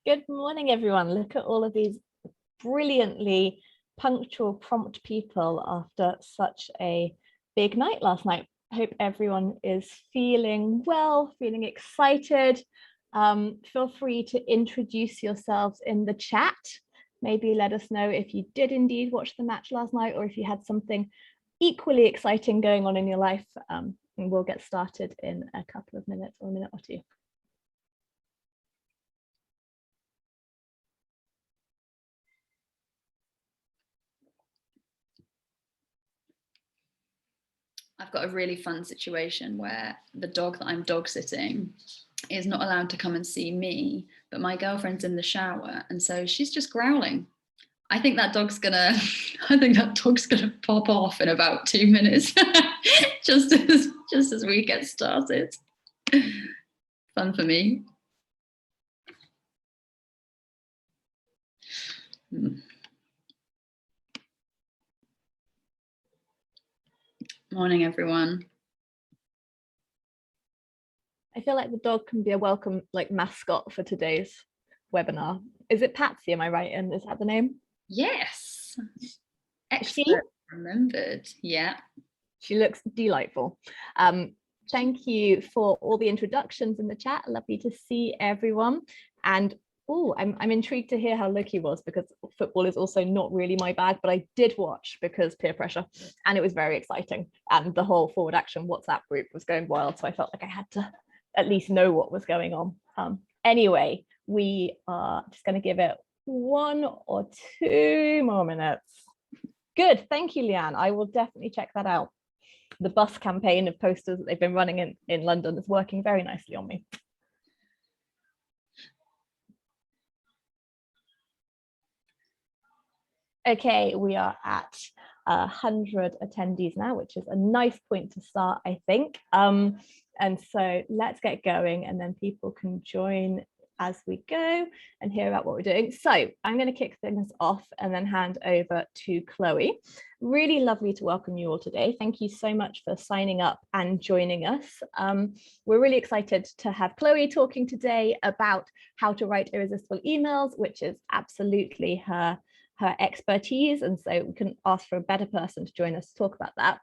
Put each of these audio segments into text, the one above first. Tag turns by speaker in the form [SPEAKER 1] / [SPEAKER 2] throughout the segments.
[SPEAKER 1] Good morning, everyone. Look at all of these brilliantly punctual, prompt people after such a big night last night. Hope everyone is feeling well, feeling excited. Feel free to introduce yourselves in the chat. Maybe let us know if you did indeed watch the match last night or if you had something equally exciting going on in your life. And we'll get started in a couple of minutes or a minute or two.
[SPEAKER 2] I've got a really fun situation where the dog that I'm dog sitting is not allowed to come and see me, but my girlfriend's in the shower, and so she's just growling. I think that dog's gonna pop off in about 2 minutes, just as we get started. Fun for me. Morning, everyone.
[SPEAKER 1] I feel like the dog can be a welcome mascot for today's webinar. Is it Patsy? Am I right? And is that the name?
[SPEAKER 2] Yes. Excellent. Remembered. Yeah.
[SPEAKER 1] She looks delightful. Thank you for all the introductions in the chat. Lovely to see everyone. And I'm intrigued to hear how Loki was, because football is also not really my bag, but I did watch because peer pressure, and it was very exciting. And the whole Forward Action WhatsApp group was going wild, so I felt like I had to at least know what was going on. Anyway, we are just going to give it 1 or 2 more minutes. Good, thank you, Leanne. I will definitely check that out. The bus campaign of posters that they've been running in London is working very nicely on me. Okay, we are at 100 attendees now, which is a nice point to start, I think. And so let's get going, and then people can join as we go and hear about what we're doing. So I'm going to kick things off and then hand over to Chloe. Really lovely to welcome you all today. Thank you so much for signing up and joining us. We're really excited to have Chloe talking today about how to write irresistible emails, which is absolutely her expertise, and so we couldn't ask for a better person to join us to talk about that.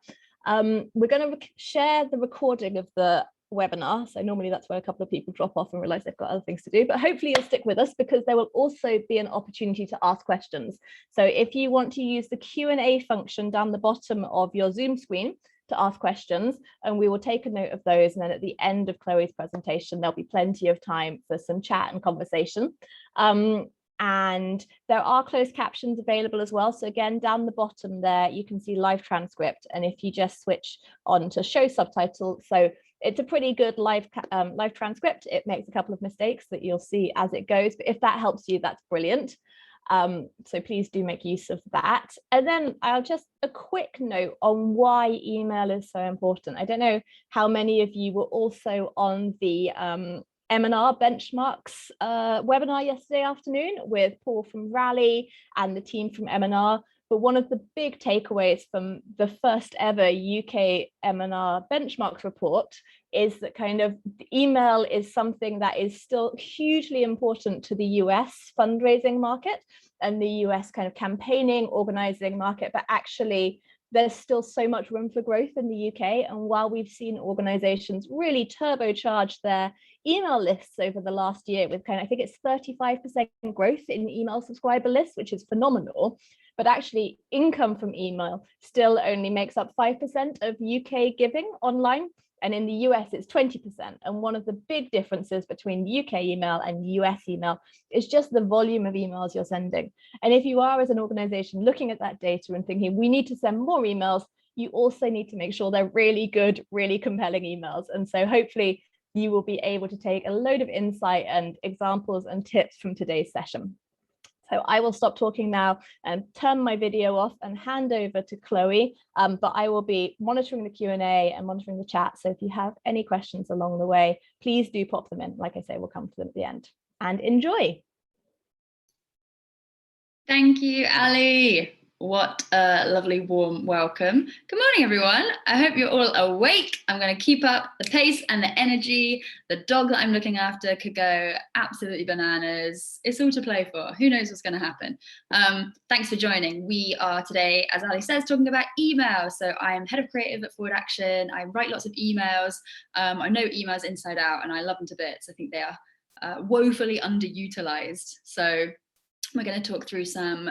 [SPEAKER 1] We're going to share the recording of the webinar, so normally that's where a couple of people drop off and realize they've got other things to do, but hopefully you'll stick with us, because there will also be an opportunity to ask questions. So if you want to use the Q&A function down the bottom of your Zoom screen to ask questions, and we will take a note of those, and then at the end of Chloe's presentation there'll be plenty of time for some chat and conversation. And there are closed captions available as well. So again, down the bottom there, you can see live transcript. And if you just switch on to show subtitles, so it's a pretty good live transcript. It makes a couple of mistakes that you'll see as it goes. But if that helps you, that's brilliant. So please do make use of that. And then I'll just a quick note on why email is so important. I don't know how many of you were also on the M&R benchmarks webinar yesterday afternoon with Paul from Rally and the team from M&R. But one of the big takeaways from the first ever UK M&R benchmarks report is that kind of email is something that is still hugely important to the US fundraising market and the US kind of campaigning, organizing market, but actually there's still so much room for growth in the UK. And while we've seen organizations really turbocharge their email lists over the last year with I think it's 35% growth in email subscriber lists, which is phenomenal. But actually income from email still only makes up 5% of UK giving online. And in the US, it's 20%. And one of the big differences between UK email and US email is just the volume of emails you're sending. And if you are, as an organization, looking at that data and thinking we need to send more emails, you also need to make sure they're really good, really compelling emails. And so hopefully you will be able to take a load of insight and examples and tips from today's session. So I will stop talking now and turn my video off and hand over to Chloe, but I will be monitoring the Q&A and monitoring the chat. So if you have any questions along the way, please do pop them in. Like I say, we'll come to them at the end. And enjoy.
[SPEAKER 2] Thank you, Ali. What a lovely warm welcome. Good morning, everyone. I hope you're all awake. I'm going to keep up the pace and the energy. The dog that I'm looking after could go absolutely bananas. It's all to play for. Who knows what's going to happen? Thanks for joining. We are today, as Ali says, talking about email. So I am head of creative at Forward Action. I write lots of emails. I know emails inside out and I love them to bits. I think they are woefully underutilized. So we're going to talk through some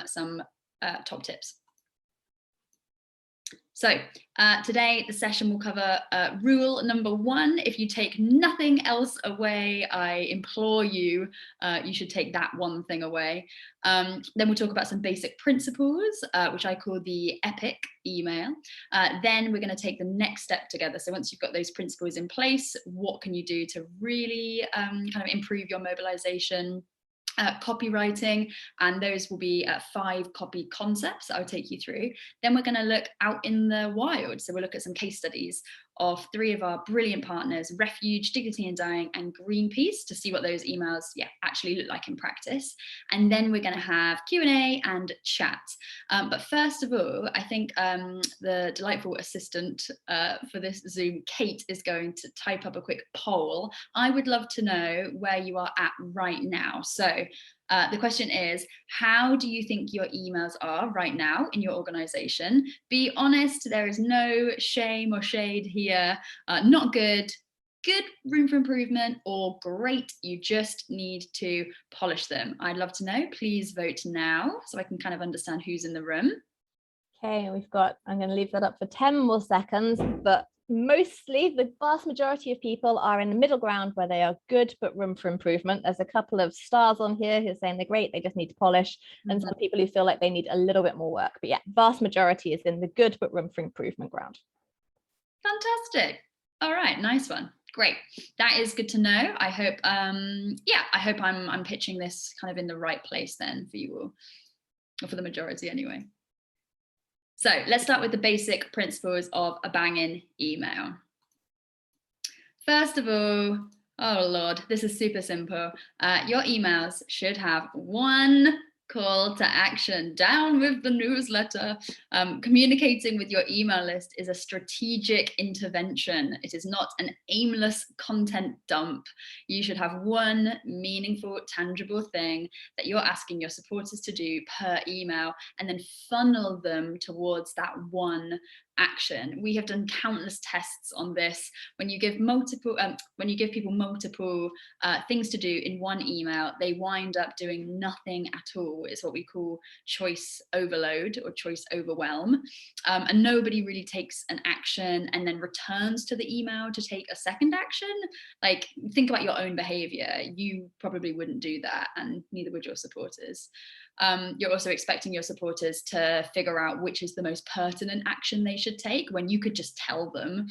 [SPEAKER 2] top tips. So today the session will cover rule number 1. If you take nothing else away, I implore you, you should take that one thing away. Then we'll talk about some basic principles, which I call the EPIC email. Then we're going to take the next step together. So once you've got those principles in place, what can you do to really kind of improve your mobilization? Copywriting, and those will be 5 copy concepts I'll take you through. Then we're going to look out in the wild. So we'll look at some case studies of 3 of our brilliant partners, Refuge, Dignity and Dying, and Greenpeace, to see what those emails actually look like in practice. And then we're going to have Q&A and chat. But first of all, I think the delightful assistant for this Zoom, Kate, is going to type up a quick poll. I would love to know where you are at right now. So the question is, how do you think your emails are right now in your organization? Be honest, there is no shame or shade here. Not good, room for improvement, or great, you just need to polish them. I'd love to know. Please vote now so I can kind of understand who's in the room.
[SPEAKER 1] Okay, I'm going to leave that up for 10 more seconds, but mostly the vast majority of people are in the middle ground where they are good but room for improvement. There's a couple of stars on here who are saying they're great, they just need to polish, and some people who feel like they need a little bit more work. But yeah, vast majority is in the good but room for improvement ground.
[SPEAKER 2] Fantastic. All right, nice one. Great. That is good to know. I hope I hope I'm pitching this kind of in the right place then for you all, or for the majority anyway. So let's start with the basic principles of a banging email. First of all, oh Lord, this is super simple. Your emails should have one call to action. Down with the newsletter. Communicating with your email list is a strategic intervention. It is not an aimless content dump. You should have one meaningful, tangible thing that you're asking your supporters to do per email, and then funnel them towards that one action. We have done countless tests on this. When you give people multiple things to do in one email, they wind up doing nothing at all. It's what we call choice overload or choice overwhelm. And nobody really takes an action and then returns to the email to take a second action. Like, think about your own behavior. You probably wouldn't do that, and neither would your supporters. You're also expecting your supporters to figure out which is the most pertinent action they should take when you could just tell them.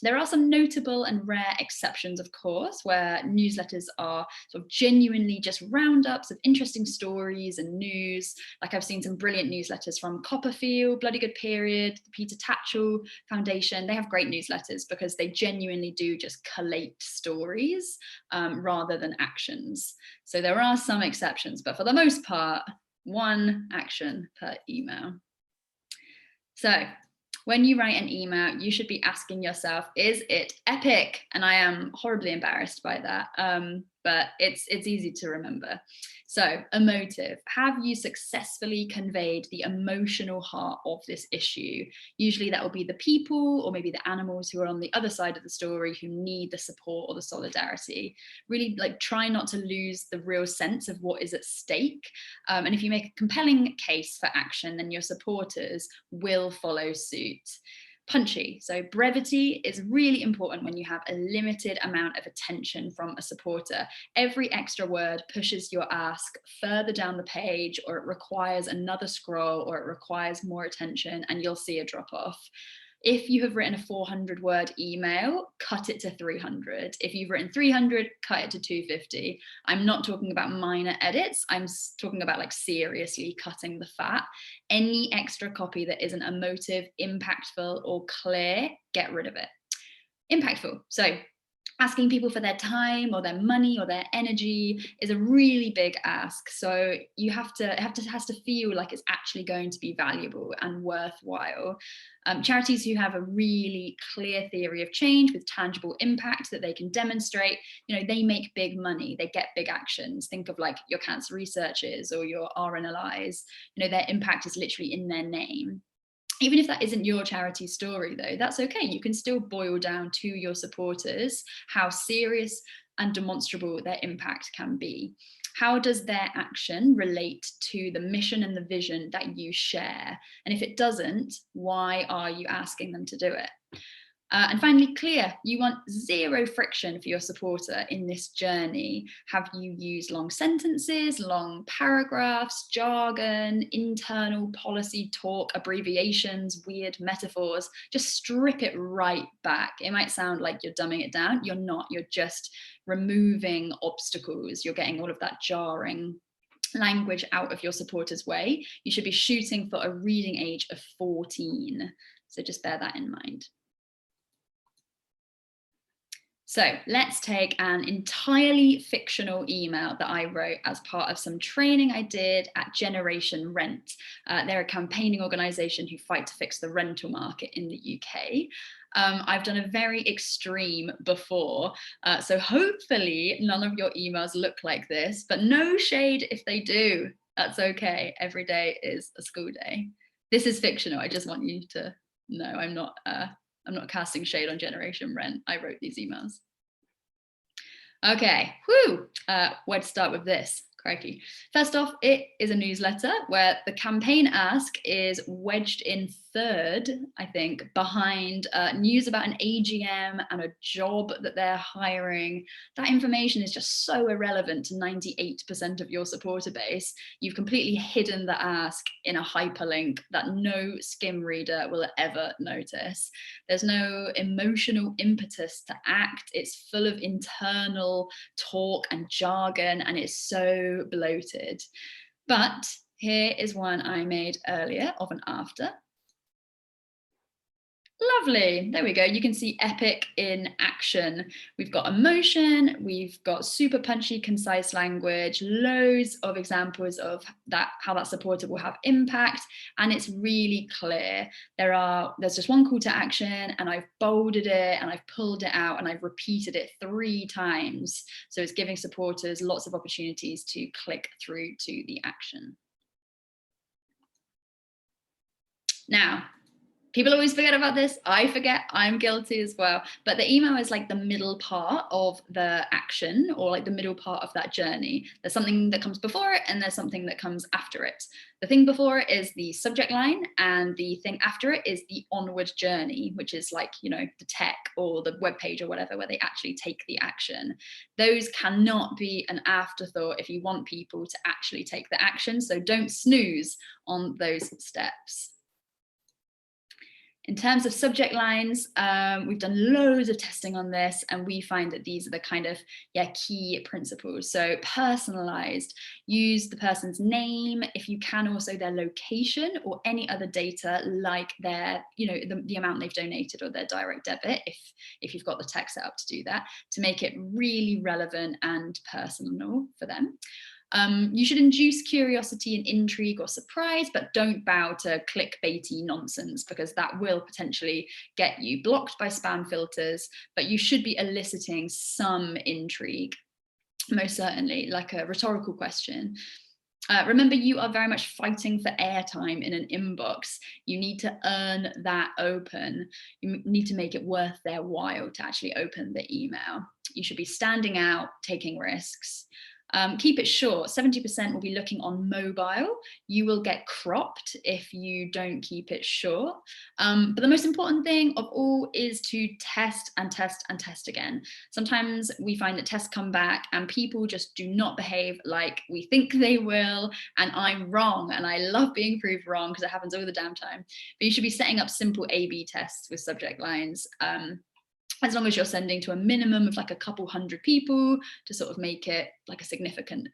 [SPEAKER 2] There are some notable and rare exceptions, of course, where newsletters are sort of genuinely just roundups of interesting stories and news. Like, I've seen some brilliant newsletters from Copperfield, Bloody Good Period, the Peter Tatchell Foundation. They have great newsletters because they genuinely do just collate stories rather than actions. So there are some exceptions, but for the most part, one action per email. So when you write an email, you should be asking yourself, is it epic? And I am horribly embarrassed by that, but it's easy to remember. So, emotive. Have you successfully conveyed the emotional heart of this issue? Usually that will be the people or maybe the animals who are on the other side of the story who need the support or the solidarity. Really, try not to lose the real sense of what is at stake. And if you make a compelling case for action, then your supporters will follow suit. Punchy. So brevity is really important when you have a limited amount of attention from a supporter. Every extra word pushes your ask further down the page, or it requires another scroll, or it requires more attention, and you'll see a drop off. If you have written a 400-word email, cut it to 300. If you've written 300, cut it to 250. I'm not talking about minor edits. I'm talking about seriously cutting the fat. Any extra copy that isn't emotive, impactful, or clear, get rid of it. Impactful. So Asking people for their time or their money or their energy is a really big ask. So you have to, it has to feel like it's actually going to be valuable and worthwhile. Charities who have a really clear theory of change with tangible impact that they can demonstrate, they make big money, they get big actions. Think of like your cancer researchers or your RNLIs, their impact is literally in their name. Even if that isn't your charity story, though, that's okay. You can still boil down to your supporters how serious and demonstrable their impact can be. How does their action relate to the mission and the vision that you share? And if it doesn't, why are you asking them to do it? And finally, clear. You want zero friction for your supporter in this journey. Have you used long sentences, long paragraphs, jargon, internal policy talk, abbreviations, weird metaphors? Just strip it right back. It might sound like you're dumbing it down. You're not. You're just removing obstacles. You're getting all of that jarring language out of your supporter's way. You should be shooting for a reading age of 14. So just bear that in mind. So let's take an entirely fictional email that I wrote as part of some training I did at Generation Rent. They're a campaigning organisation who fight to fix the rental market in the UK. I've done a very extreme before, so hopefully none of your emails look like this, but no shade if they do. That's okay. Every day is a school day. This is fictional. I just want you to know I'm not casting shade on Generation Rent. I wrote these emails. Okay, where to start with this? Crikey. First off, it is a newsletter where the campaign ask is wedged in third, I think, behind news about an AGM and a job that they're hiring. That information is just so irrelevant to 98% of your supporter base. You've completely hidden the ask in a hyperlink that no skim reader will ever notice. There's no emotional impetus to act. It's full of internal talk and jargon, and it's so bloated. But here is one I made earlier of an after. Lovely, there we go. You can see epic in action. We've got emotion, we've got super punchy, concise language, loads of examples of that, how that supporter will have impact, and it's really clear. There's just one call to action, and I've bolded it, and I've pulled it out, and I've repeated it 3 times. So it's giving supporters lots of opportunities to click through to the action. Now, people always forget about this. I forget, I'm guilty as well. But the email is like the middle part of the action, or like the middle part of that journey. There's something that comes before it, and there's something that comes after it. The thing before it is the subject line, and the thing after it is the onward journey, which is like, the tech or the web page or whatever, where they actually take the action. Those cannot be an afterthought if you want people to actually take the action. So don't snooze on those steps. In terms of subject lines, we've done loads of testing on this, and we find that these are the kind of key principles. So personalized, use the person's name, if you can, also their location or any other data like their, the amount they've donated or their direct debit, if you've got the tech set up to do that, to make it really relevant and personal for them. You should induce curiosity and intrigue or surprise, but don't bow to clickbaity nonsense, because that will potentially get you blocked by spam filters. But you should be eliciting some intrigue, most certainly, like a rhetorical question. Remember, you are very much fighting for airtime in an inbox. You need to earn that open. You need to make it worth their while to actually open the email. You should be standing out, taking risks. Keep it short. 70% will be looking on mobile. You will get cropped if you don't keep it short. But the most important thing of all is to test and test and test again. Sometimes we find that tests come back and people just do not behave like we think they will, and I'm wrong, and I love being proved wrong because it happens all the damn time. But you should be setting up simple A/B tests with subject lines. As long as you're sending to a minimum of like a couple hundred people to sort of make it like a significant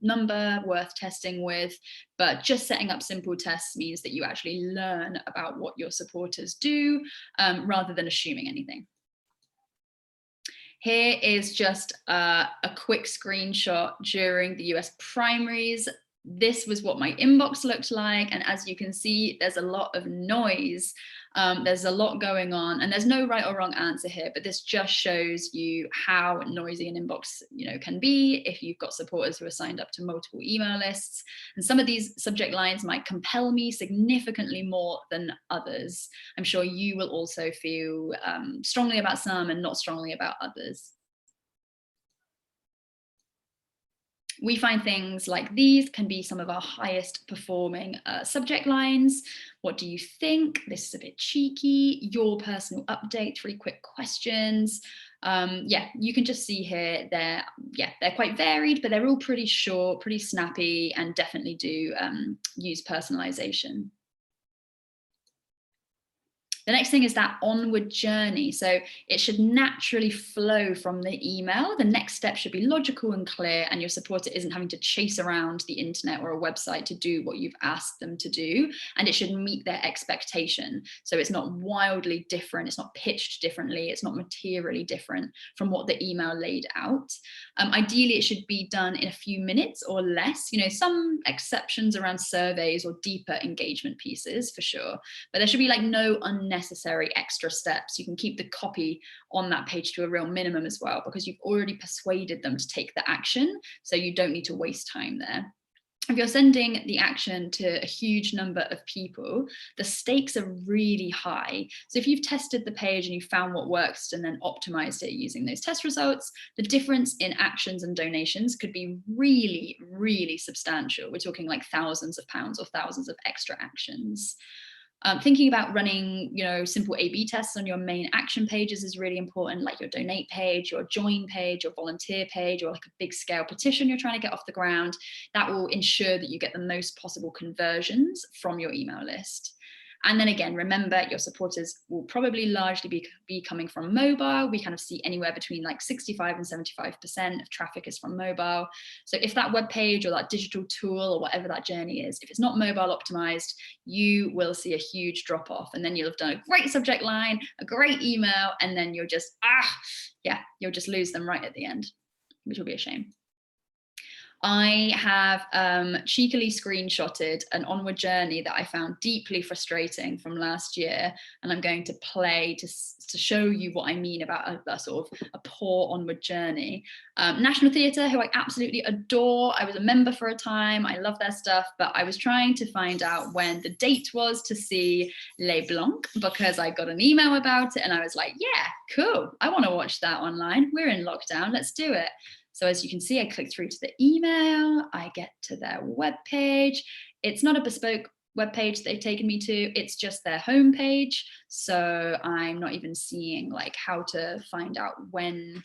[SPEAKER 2] number worth testing with. But just setting up simple tests means that you actually learn about what your supporters do rather than assuming anything. Here is just a quick screenshot during the US primaries. This was what my inbox looked like. And as you can see, there's a lot of noise. There's a lot going on, and there's no right or wrong answer here, but this just shows you how noisy an inbox, can be if you've got supporters who are signed up to multiple email lists. And some of these subject lines might compel me significantly more than others. I'm sure you will also feel strongly about some and not strongly about others. We find things like these can be some of our highest performing subject lines. What do you think? This is a bit cheeky. Your personal update, 3 quick questions. Yeah, you can just see here, they're quite varied, but they're all pretty short, pretty snappy, and definitely do use personalization. The next thing is that onward journey. So it should naturally flow from the email. The next step should be logical and clear, and your supporter isn't having to chase around the internet or a website to do what you've asked them to do. And it should meet their expectation. So it's not wildly different. It's not pitched differently. It's not materially different from what the email laid out. Ideally, it should be done in a few minutes or less. Some exceptions around surveys or deeper engagement pieces for sure, but there should be no unnecessary extra steps. You can keep the copy on that page to a real minimum as well, because you've already persuaded them to take the action, so you don't need to waste time there. If you're sending the action to a huge number of people, the stakes are really high. So if you've tested the page and you found what works and then optimized it using those test results, the difference in actions and donations could be really, really substantial. We're talking thousands of pounds or thousands of extra actions. Thinking about running, simple A/B tests on your main action pages is really important, like your donate page, your join page, your volunteer page, or a big scale petition you're trying to get off the ground. That will ensure that you get the most possible conversions from your email list. And then again, remember, your supporters will probably largely be coming from mobile. We kind of see anywhere between 65 and 75% of traffic is from mobile. So if that web page or that digital tool or whatever that journey is, if it's not mobile optimized, you will see a huge drop off. And then you'll have done a great subject line, a great email, and then you'll just, you'll just lose them right at the end, which will be a shame. I have cheekily screenshotted an onward journey that I found deeply frustrating from last year, and I'm going to play to show you what I mean about a sort of a poor onward journey. National Theatre, who I absolutely adore. I was a member for a time. I love their stuff, but I was trying to find out when the date was to see Les Blancs, because I got an email about it and I was like, yeah, cool. I want to watch that online. We're in lockdown. Let's do it. So as you can see, I click through to the email, I get to their webpage. It's not a bespoke webpage they've taken me to, it's just their homepage. So I'm not even seeing how to find out when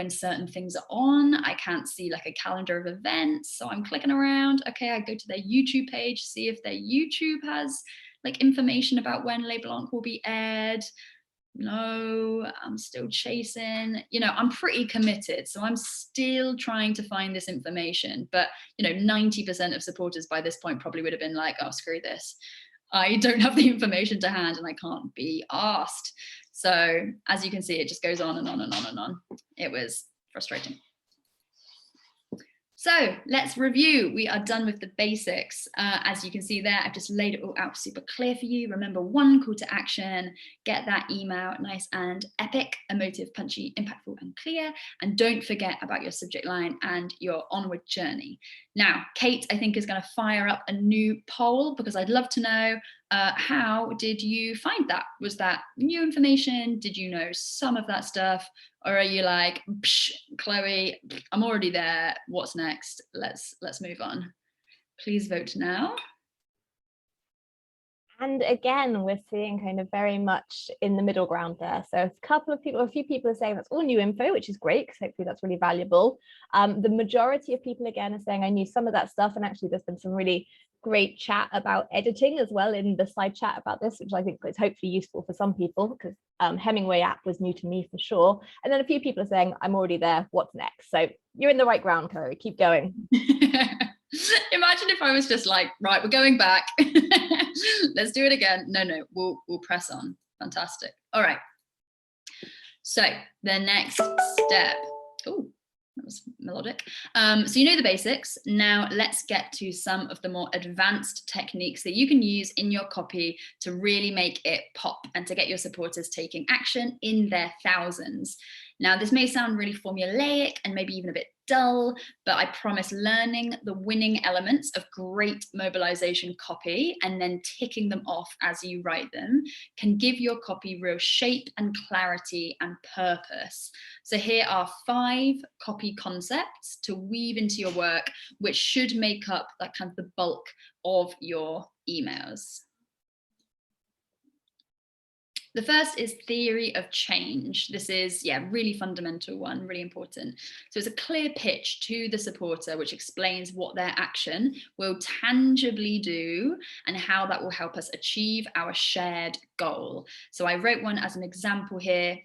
[SPEAKER 2] certain things are on. I can't see a calendar of events. So I'm clicking around. Okay, I go to their YouTube page, see if their YouTube has information about when Les Blancs will be aired. No, I'm still chasing, I'm pretty committed. So I'm still trying to find this information, but 90% of supporters by this point probably would have been like, oh, screw this. I don't have the information to hand and I can't be asked. So as you can see, it just goes on and on and on and on. It was frustrating. So let's review. We are done with the basics. As you can see there, I've just laid it all out super clear for you. Remember, 1 call to action, get that email nice and epic, emotive, punchy, impactful, and clear. And don't forget about your subject line and your onward journey. Now, Kate, I think, is going to fire up a new poll, because I'd love to know, how did you find that? Was that new information? Did you know some of that stuff? Or are you like, Chloe, I'm already there. What's next? Let's move on. Please vote now.
[SPEAKER 1] And again, we're seeing kind of very much in the middle ground there. So a few people are saying that's all new info, which is great, because hopefully that's really valuable. The majority of people, again, are saying I knew some of that stuff. And actually, there's been some really great chat about editing as well in the side chat about this, which I think is hopefully useful for some people, because Hemingway app was new to me for sure. And then a few people are saying, I'm already there, what's next? So you're in the right ground, Chloe, keep going.
[SPEAKER 2] Imagine if I was just like, right, we're going back. Let's do it again. No, we'll press on. Fantastic. All right. So the next step, oh, that was melodic. So you know the basics. Now let's get to some of the more advanced techniques that you can use in your copy to really make it pop and to get your supporters taking action in their thousands. Now, this may sound really formulaic and maybe even a bit dull, but I promise learning the winning elements of great mobilization copy and then ticking them off as you write them can give your copy real shape and clarity and purpose. So here are 5 copy concepts to weave into your work, which should make up that kind of the bulk of your emails. The first is theory of change. This is, really fundamental one, really important. So it's a clear pitch to the supporter, which explains what their action will tangibly do and how that will help us achieve our shared goal. So I wrote one as an example here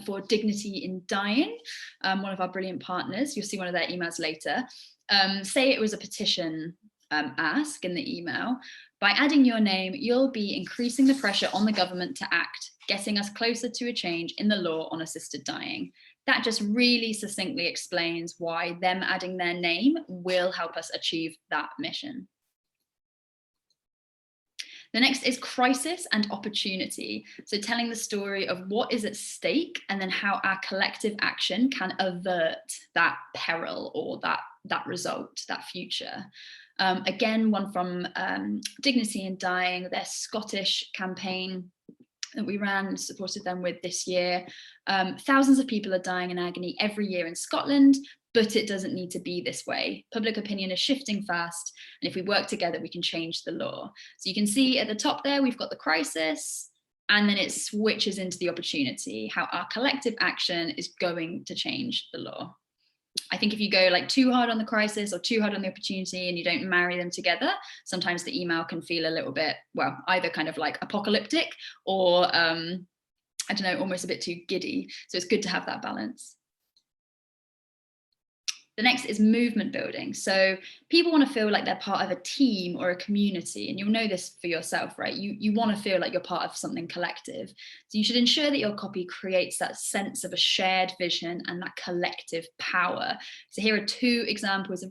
[SPEAKER 2] for Dignity in Dying, one of our brilliant partners. You'll see one of their emails later. Say it was a petition ask in the email. By adding your name, you'll be increasing the pressure on the government to act, getting us closer to a change in the law on assisted dying. That just really succinctly explains why them adding their name will help us achieve that mission. The next is crisis and opportunity. So telling the story of what is at stake and then how our collective action can avert that peril or that result, that future. Again, one from Dignity in Dying, their Scottish campaign that we ran and supported them with this year. Thousands of people are dying in agony every year in Scotland, but it doesn't need to be this way. Public opinion is shifting fast, and if we work together, we can change the law. So you can see at the top there, we've got the crisis, and then it switches into the opportunity, how our collective action is going to change the law. I think if you go like too hard on the crisis or too hard on the opportunity and you don't marry them together, sometimes the email can feel a little bit, well, either kind of like apocalyptic or, I don't know, almost a bit too giddy. So it's good to have that balance. The next is movement building. So people want to feel like they're part of a team or a community, and you'll know this for yourself, right? You want to feel like you're part of something collective. So you should ensure that your copy creates that sense of a shared vision and that collective power. So here are 2 examples of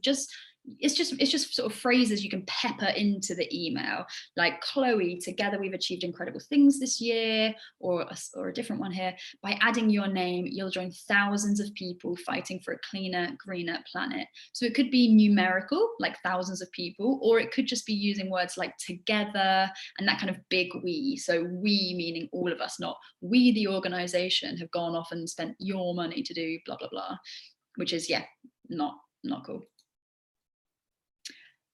[SPEAKER 2] it's just sort of phrases you can pepper into the email, like Chloe, together we've achieved incredible things this year, or a different one here. By adding your name, you'll join thousands of people fighting for a cleaner, greener planet. So it could be numerical, like thousands of people, or it could just be using words like together and that kind of big we. So we meaning all of us, not we, the organization, have gone off and spent your money to do blah, blah, blah, which is, not cool.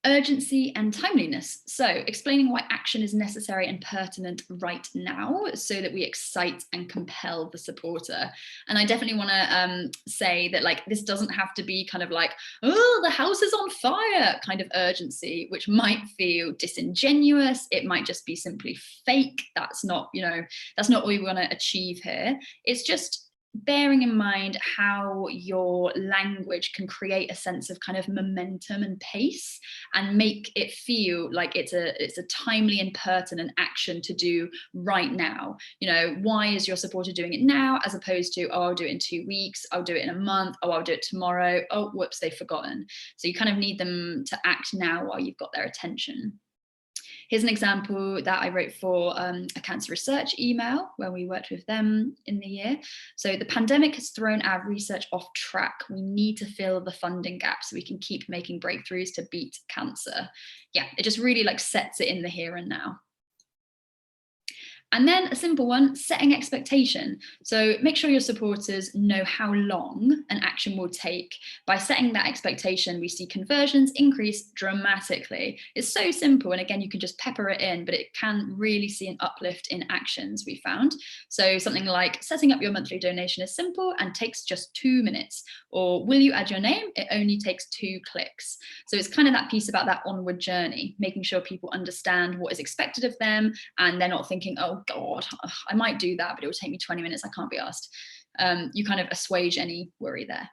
[SPEAKER 2] Urgency and timeliness. So explaining why action is necessary and pertinent right now so that we excite and compel the supporter. And I definitely want to say that like this doesn't have to be kind of like, oh, the house is on fire kind of urgency, which might feel disingenuous. It might just be simply fake. That's not what we want to achieve here. It's just bearing in mind how your language can create a sense of kind of momentum and pace and make it feel like it's a timely and pertinent action to do right now. Why is your supporter doing it now as opposed to, oh, I'll do it in 2 weeks, I'll do it in a month, oh, I'll do it tomorrow, oh, whoops, they've forgotten. So you kind of need them to act now while you've got their attention. Here's an example that I wrote for a cancer research email where we worked with them in the year. So the pandemic has thrown our research off track. We need to fill the funding gap so we can keep making breakthroughs to beat cancer. Yeah, it just really like sets it in the here and now. And then a simple one, setting expectation. So make sure your supporters know how long an action will take. By setting that expectation, we see conversions increase dramatically. It's so simple. And again, you can just pepper it in, but it can really see an uplift in actions, we found. So something like setting up your monthly donation is simple and takes just 2 minutes. Or will you add your name? It only takes 2 clicks. So it's kind of that piece about that onward journey, making sure people understand what is expected of them and they're not thinking, oh, God, I might do that, but it will take me 20 minutes. I can't be asked. You kind of assuage any worry there.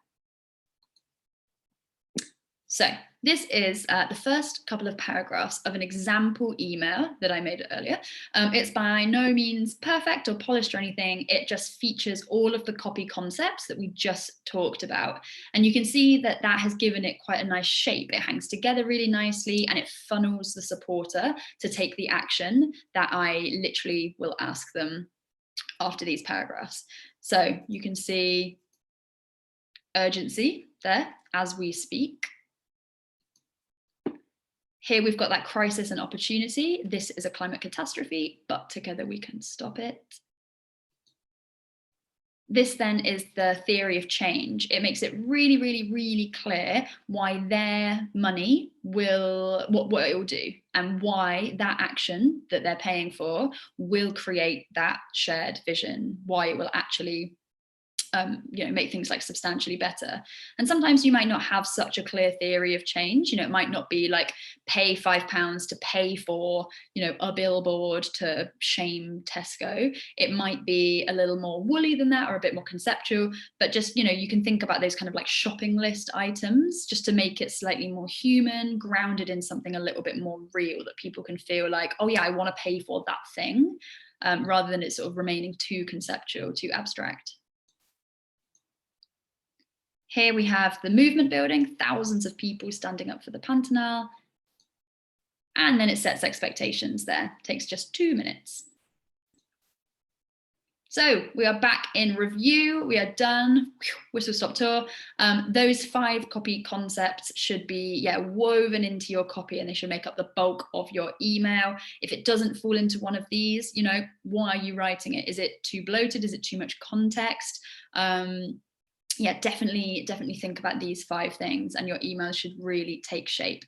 [SPEAKER 2] So this is the first couple of paragraphs of an example email that I made earlier. It's by no means perfect or polished or anything. It just features all of the copy concepts that we just talked about. And you can see that that has given it quite a nice shape. It hangs together really nicely and it funnels the supporter to take the action that I literally will ask them after these paragraphs. So you can see urgency there as we speak. Here we've got that crisis and opportunity. This is a climate catastrophe, but together we can stop it. This then is the theory of change. It makes it really, really, really clear why their money will, what it will do, and why that action that they're paying for will create that shared vision, why it will actually make things like substantially better. And sometimes you might not have such a clear theory of change. It might not be like pay £5 to pay for, a billboard to shame Tesco. It might be a little more woolly than that, or a bit more conceptual, but just, you can think about those kind of like shopping list items just to make it slightly more human, grounded in something a little bit more real that people can feel like, oh yeah, I want to pay for that thing, rather than it sort of remaining too conceptual, too abstract. Here we have the movement building, thousands of people standing up for the Pantanal. And then it sets expectations there. Takes just 2 minutes. So we are back in review. We are done. Whistle stop tour. Those 5 copy concepts should be woven into your copy, and they should make up the bulk of your email. If it doesn't fall into one of these, why are you writing it? Is it too bloated? Is it too much context? Definitely think about these 5 things, and your email should really take shape.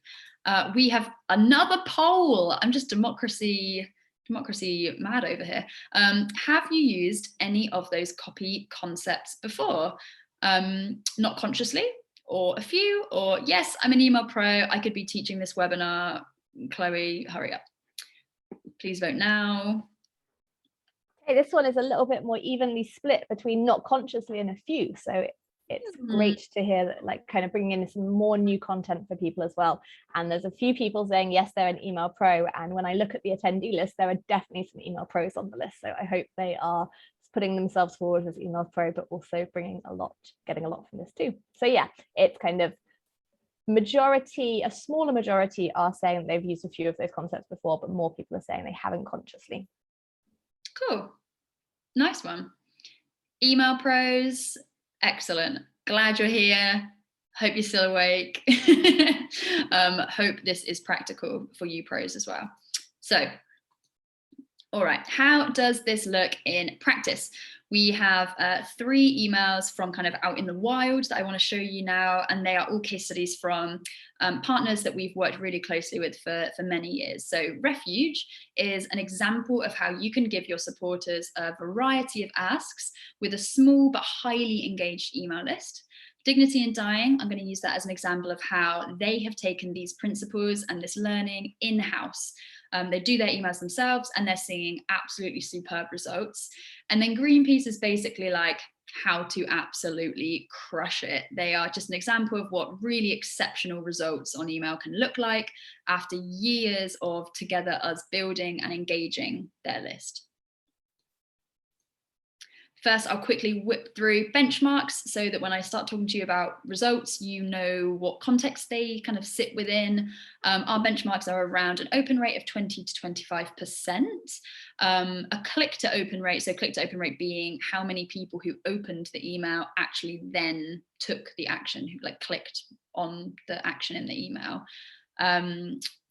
[SPEAKER 2] We have another poll. I'm just democracy mad over here. Have you used any of those copy concepts before? Not consciously, or a few, or yes, I'm an email pro, I could be teaching this webinar. Chloe, hurry up. Please vote now.
[SPEAKER 1] Okay, this one is a little bit more evenly split between not consciously and a few. So it's great to hear that, like, kind of bringing in some more new content for people as well. And there's a few people saying yes, they're an email pro, and when I look at the attendee list, there are definitely some email pros on the list. So I hope they are putting themselves forward as email pro, but also getting a lot from this too. So yeah, it's kind of a smaller majority are saying they've used a few of those concepts before, but more people are saying they haven't consciously.
[SPEAKER 2] Cool, nice one. Email pros, excellent. Glad you're here. Hope you're still awake. Hope this is practical for you pros as well. So, all right, how does this look in practice? We have 3 emails from kind of out in the wild that I want to show you now, and they are all case studies from partners that we've worked really closely with for many years. So Refuge is an example of how you can give your supporters a variety of asks with a small but highly engaged email list. Dignity in Dying, I'm going to use that as an example of how they have taken these principles and this learning in-house. They do their emails themselves, and they're seeing absolutely superb results. And then Greenpeace is basically like how to absolutely crush it. They are just an example of what really exceptional results on email can look like after years of together us building and engaging their list. First, I'll quickly whip through benchmarks so that when I start talking to you about results, you know what context they kind of sit within. Our benchmarks are around an open rate of 20 to 25%, a click to open rate. So click to open rate being how many people who opened the email actually then took the action, who like clicked on the action in the email.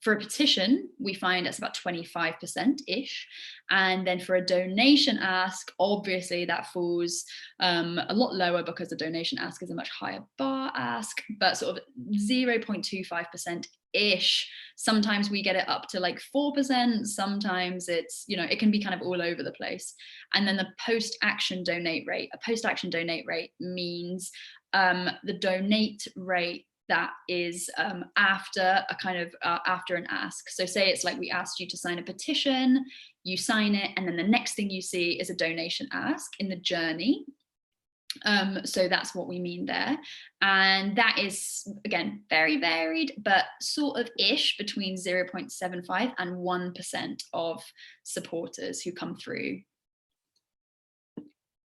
[SPEAKER 2] For a petition, we find it's about 25%-ish. And then for a donation ask, obviously that falls a lot lower because the donation ask is a much higher bar ask, but sort of 0.25%-ish. Sometimes we get it up to like 4%. Sometimes it's, it can be kind of all over the place. And then the post-action donate rate. A post-action donate rate means the donate rate that is after an ask. So say it's like we asked you to sign a petition, you sign it, and then the next thing you see is a donation ask in the journey. So that's what we mean there. And that is, again, very varied, but sort of ish between 0.75 and 1% of supporters who come through.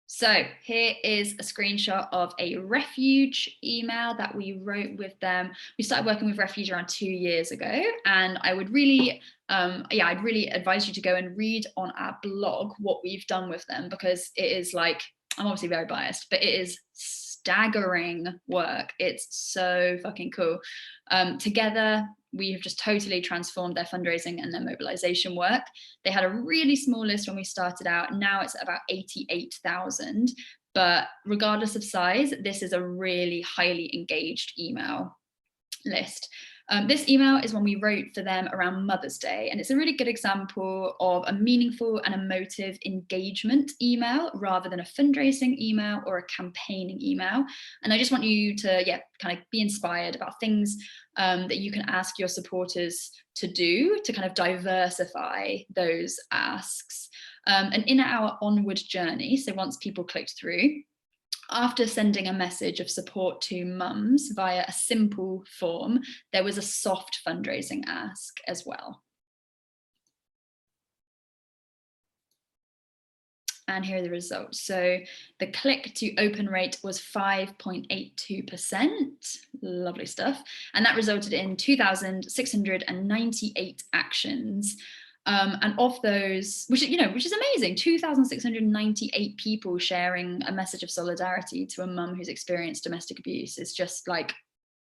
[SPEAKER 2] So here is a screenshot of a Refuge email that we wrote with them. We started working with Refuge around 2 years ago, and I would really, I'd really advise you to go and read on our blog what we've done with them, because it is like, I'm obviously very biased, but it is staggering work. It's so fucking cool. Together, we have just totally transformed their fundraising and their mobilization work. They had a really small list when we started out. Now it's about 88,000. But regardless of size, this is a really highly engaged email list. This email is one we wrote for them around Mother's Day, and it's a really good example of a meaningful and emotive engagement email rather than a fundraising email or a campaigning email. And I just want you to, kind of be inspired about things that you can ask your supporters to do to kind of diversify those asks. And in our onward journey, so once people clicked through, after sending a message of support to mums via a simple form, there was a soft fundraising ask as well. And here are the results. So the click to open rate was 5.82%, lovely stuff. And that resulted in 2,698 actions. And of those, which is amazing, 2,698 people sharing a message of solidarity to a mum who's experienced domestic abuse is just like,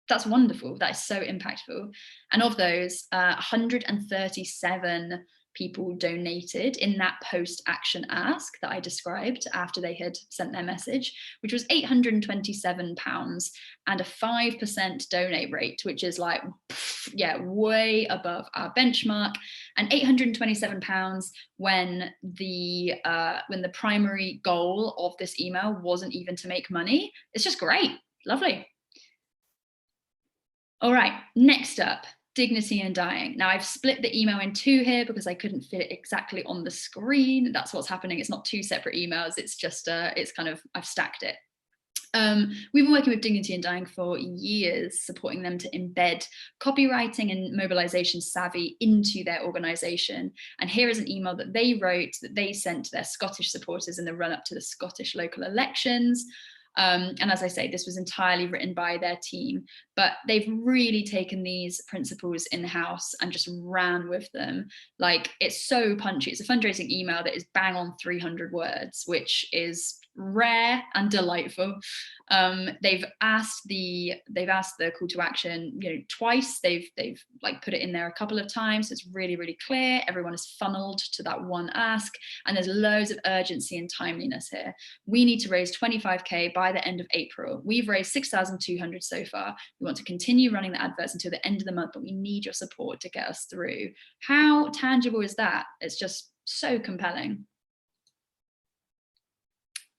[SPEAKER 2] that's wonderful. That is so impactful. And of those, 137 people donated in that post-action ask that I described after they had sent their message, which was £827 and a 5% donate rate, which is like, way above our benchmark. And £827 when the primary goal of this email wasn't even to make money. It's just great, lovely. All right, next up, dignity and dying. Now I've split the email in two here because I couldn't fit it exactly on the screen. That's what's happening. It's not two separate emails. It's just, I've stacked it. We've been working with Dignity and Dying for years, supporting them to embed copywriting and mobilization savvy into their organization. And here is an email that they wrote that they sent to their Scottish supporters in the run up to the Scottish local elections. And as I say, this was entirely written by their team, but they've really taken these principles in house and just ran with them. Like, it's so punchy. It's a fundraising email that is bang on 300 words, which is rare and delightful. They've asked the call to action, twice. They've like put it in there a couple of times. So it's really, really clear. Everyone is funneled to that one ask, and there's loads of urgency and timeliness here. We need to raise 25k by the end of April. We've raised 6,200 so far. We want to continue running the adverts until the end of the month, but we need your support to get us through. How tangible is that? It's just so compelling.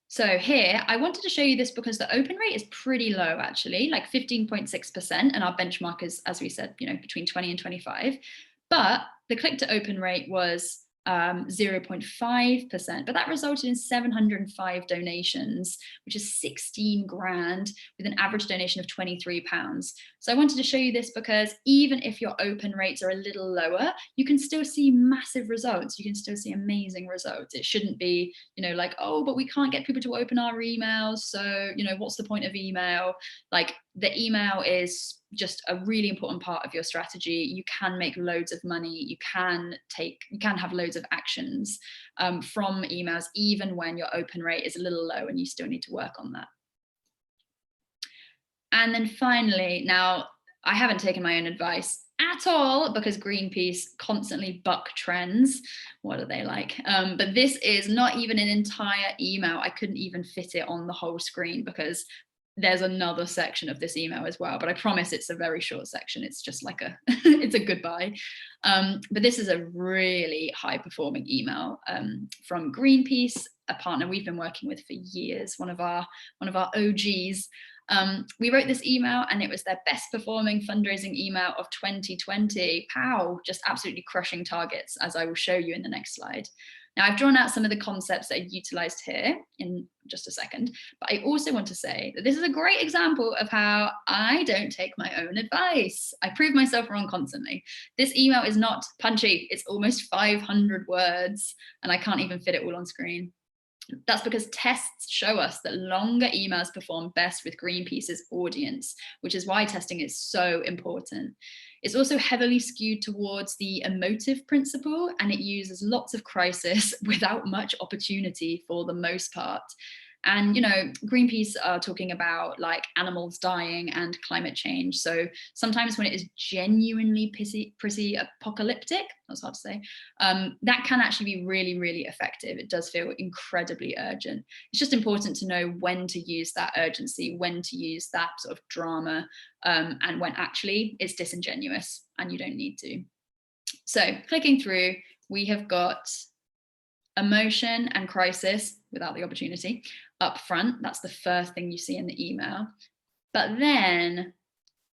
[SPEAKER 2] So here, I wanted to show you this because the open rate is pretty low, actually, like 15.6%. And our benchmark is, as we said, between 20 and 25. But the click to open rate was 0.5%, but that resulted in 705 donations, which is 16 grand with an average donation of £23. So I wanted to show you this because even if your open rates are a little lower, you can still see massive results. You can still see amazing results. It shouldn't be, like, oh, but we can't get people to open our emails. So, what's the point of email? Like, the email is just a really important part of your strategy. You can make loads of money. You can have loads of actions from emails, even when your open rate is a little low and you still need to work on that. And then finally, now I haven't taken my own advice at all because Greenpeace constantly buck trends. What are they like? But this is not even an entire email. I couldn't even fit it on the whole screen because there's another section of this email as well, but I promise it's a very short section. It's just like it's a goodbye. But this is a really high performing email from Greenpeace, a partner we've been working with for years, one of our OGs. We wrote this email and it was their best performing fundraising email of 2020. Pow, just absolutely crushing targets, as I will show you in the next slide. Now, I've drawn out some of the concepts that are utilized here in just a second, but I also want to say that this is a great example of how I don't take my own advice. I prove myself wrong constantly. This email is not punchy. It's almost 500 words, and I can't even fit it all on screen. That's because tests show us that longer emails perform best with Greenpeace's audience, which is why testing is so important. It's also heavily skewed towards the emotive principle, and it uses lots of crisis without much opportunity for the most part. And, you know, Greenpeace are talking about like animals dying and climate change. So sometimes when it is genuinely pretty apocalyptic, that's hard to say, that can actually be really, really effective. It does feel incredibly urgent. It's just important to know when to use that urgency, when to use that sort of drama, and when actually it's disingenuous and you don't need to. So clicking through, we have got emotion and crisis without the opportunity up front. That's the first thing you see in the email. But then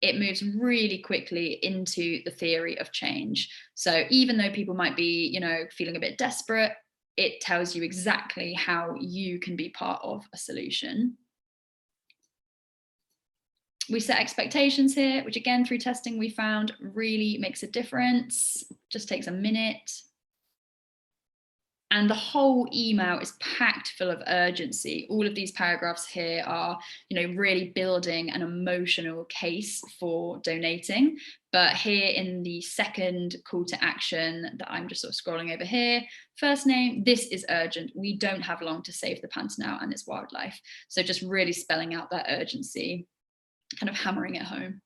[SPEAKER 2] it moves really quickly into the theory of change. So even though people might be, you know, feeling a bit desperate, it tells you exactly how you can be part of a solution. We set expectations here, which again, through testing, we found really makes a difference. Just takes a minute. And the whole email is packed full of urgency. All of these paragraphs here are, you know, really building an emotional case for donating. But here in the second call to action that I'm just sort of scrolling over here, first name, this is urgent. We don't have long to save the Pantanal and its wildlife. So just really spelling out that urgency, kind of hammering it home.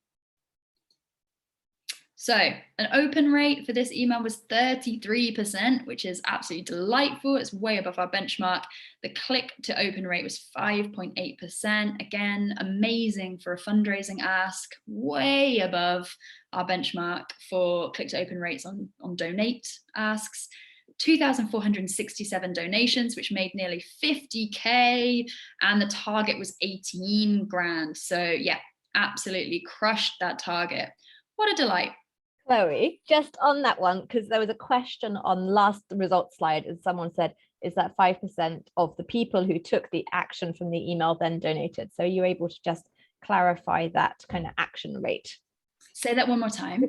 [SPEAKER 2] So an open rate for this email was 33%, which is absolutely delightful. It's way above our benchmark. The click to open rate was 5.8%. Again, amazing for a fundraising ask, way above our benchmark for click to open rates on donate asks. 2,467 donations, which made nearly 50K, and the target was 18 grand. So yeah, absolutely crushed that target. What a delight.
[SPEAKER 1] Chloe, just on that one, because there was a question on last result slide, and someone said, is that 5% of the people who took the action from the email then donated? So are you able to just clarify that kind of action rate?
[SPEAKER 2] Say that one more time.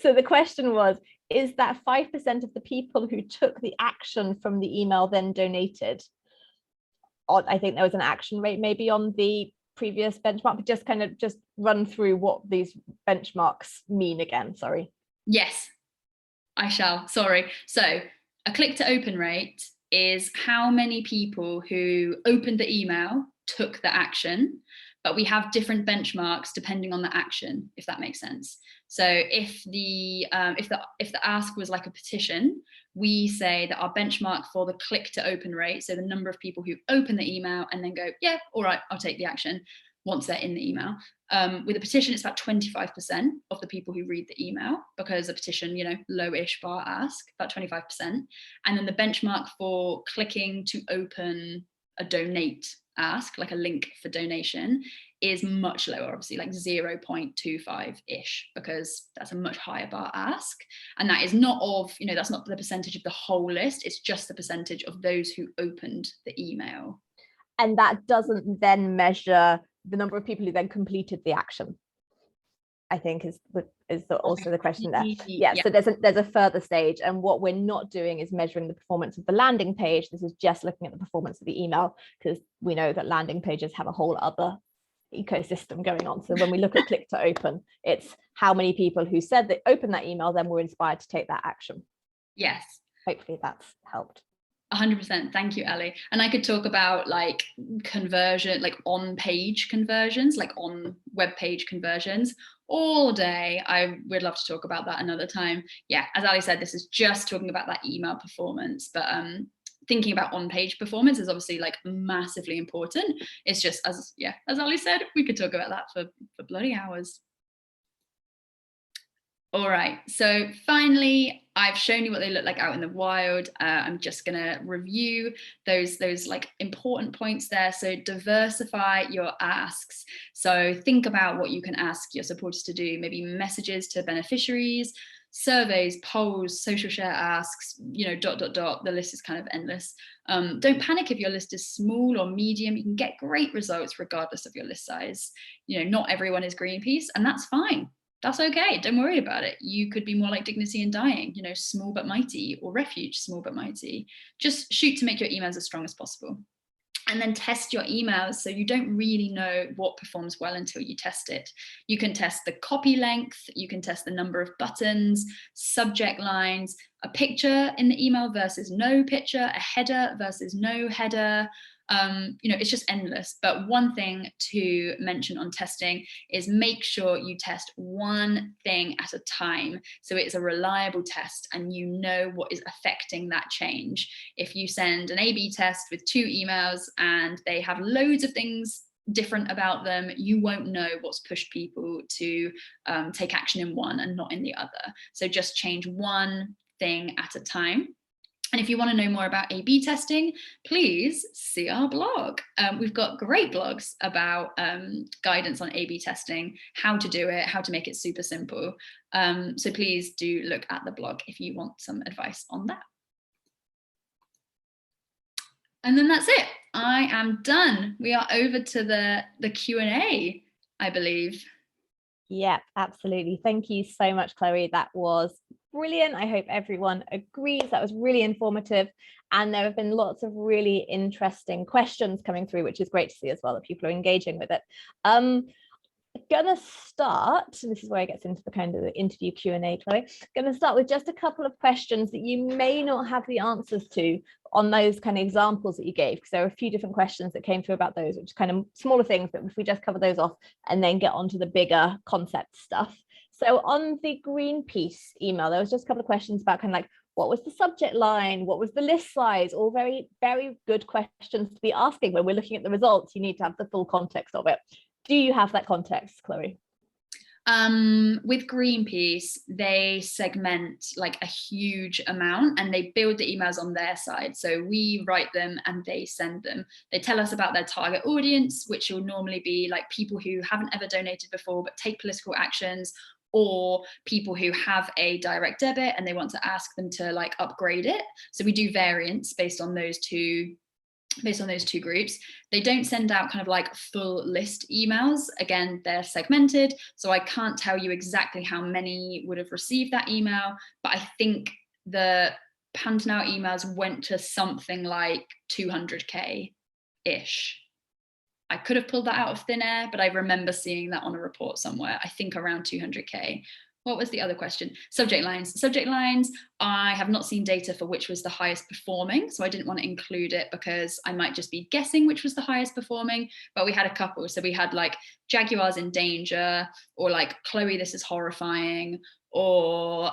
[SPEAKER 1] So the question was, is that 5% of the people who took the action from the email then donated? I think there was an action rate maybe on the previous benchmark, but just kind of just run through what these benchmarks mean again, sorry.
[SPEAKER 2] Yes, I shall, sorry. So a click to open rate is how many people who opened the email took the action, but we have different benchmarks depending on the action, if that makes sense. So if the ask was like a petition, we say that our benchmark for the click to open rate, so the number of people who open the email and then go, yeah, all right, I'll take the action once they're in the email. With a petition, it's about 25% of the people who read the email, because a petition, you know, lowish bar ask, about 25%. And then the benchmark for clicking to open a donate ask, like a link for donation, is much lower, obviously like 0.25-ish, because that's a much higher bar ask. And that is not of, you know, that's not the percentage of the whole list, it's just the percentage of those who opened the email.
[SPEAKER 1] And that doesn't then measure the number of people who then completed the action, I think is also the question there. Yeah, so there's a further stage, and what we're not doing is measuring the performance of the landing page. This is just looking at the performance of the email, because we know that landing pages have a whole other ecosystem going on. So when we look at click to open, it's how many people who said they opened that email then were inspired to take that action.
[SPEAKER 2] Yes.
[SPEAKER 1] Hopefully that's helped.
[SPEAKER 2] 100%. Thank you, Ellie. And I could talk about like conversion, like on page conversions, like on web page conversions all day. I would love to talk about that another time. Yeah, as Ali said, this is just talking about that email performance, but thinking about on page performance is obviously like massively important. It's just, as Ali said, we could talk about that for bloody hours. All right, so finally, I've shown you what they look like out in the wild. I'm just gonna review those like important points there. So diversify your asks. So think about what you can ask your supporters to do, maybe messages to beneficiaries, surveys, polls, social share asks, the list is kind of endless. Don't panic if your list is small or medium. You can get great results regardless of your list size. Not everyone is Greenpeace, and that's fine. That's okay. Don't worry about it. You could be more like Dignity and Dying, small but mighty, or Refuge, small but mighty. Just shoot to make your emails as strong as possible. And then test your emails. So you don't really know what performs well until you test it. You can test the copy length, you can test the number of buttons, subject lines, a picture in the email versus no picture, a header versus no header. It's just endless. But one thing to mention on testing is make sure you test one thing at a time. So it's a reliable test and you know what is affecting that change. If you send an A/B test with 2 emails and they have loads of things different about them, you won't know what's pushed people to take action in one and not in the other. So just change one thing at a time. And if you want to know more about A/B testing, please see our blog. We've got great blogs about guidance on A/B testing, how to do it, how to make it super simple. So please do look at the blog if you want some advice on that. And then that's it. I am done. We are over to the Q&A, I believe.
[SPEAKER 1] Yeah, absolutely. Thank you so much, Chloe. That was brilliant. I hope everyone agrees. That was really informative. And there have been lots of really interesting questions coming through, which is great to see as well, that people are engaging with it. Gonna start, this is where it gets into the kind of the interview Q&A, Chloe. Gonna start with just a couple of questions that you may not have the answers to on those kind of examples that you gave, because there are a few different questions that came through about those, which are kind of smaller things, but if we just cover those off and then get onto the bigger concept stuff. So on the Greenpeace email, there was just a couple of questions about kind of like, what was the subject line? What was the list size? All very, very good questions to be asking when we're looking at the results. You need to have the full context of it. Do you have that context, Chloe?
[SPEAKER 2] With Greenpeace, they segment like a huge amount and they build the emails on their side. So we write them and they send them. They tell us about their target audience, which will normally be like people who haven't ever donated before but take political actions, or people who have a direct debit and they want to ask them to like upgrade it. So we do variants based on those two groups. They don't send out kind of like full list emails. Again, they're segmented, so I can't tell you exactly how many would have received that email, but I think the Pantanal emails went to something like 200k ish. I could have pulled that out of thin air, but I remember seeing that on a report somewhere. I think around 200k. What was the other question? Subject lines. Subject lines, I have not seen data for which was the highest performing, so I didn't want to include it because I might just be guessing which was the highest performing, but we had a couple. So we had like Jaguars in danger, or like Chloe, this is horrifying, or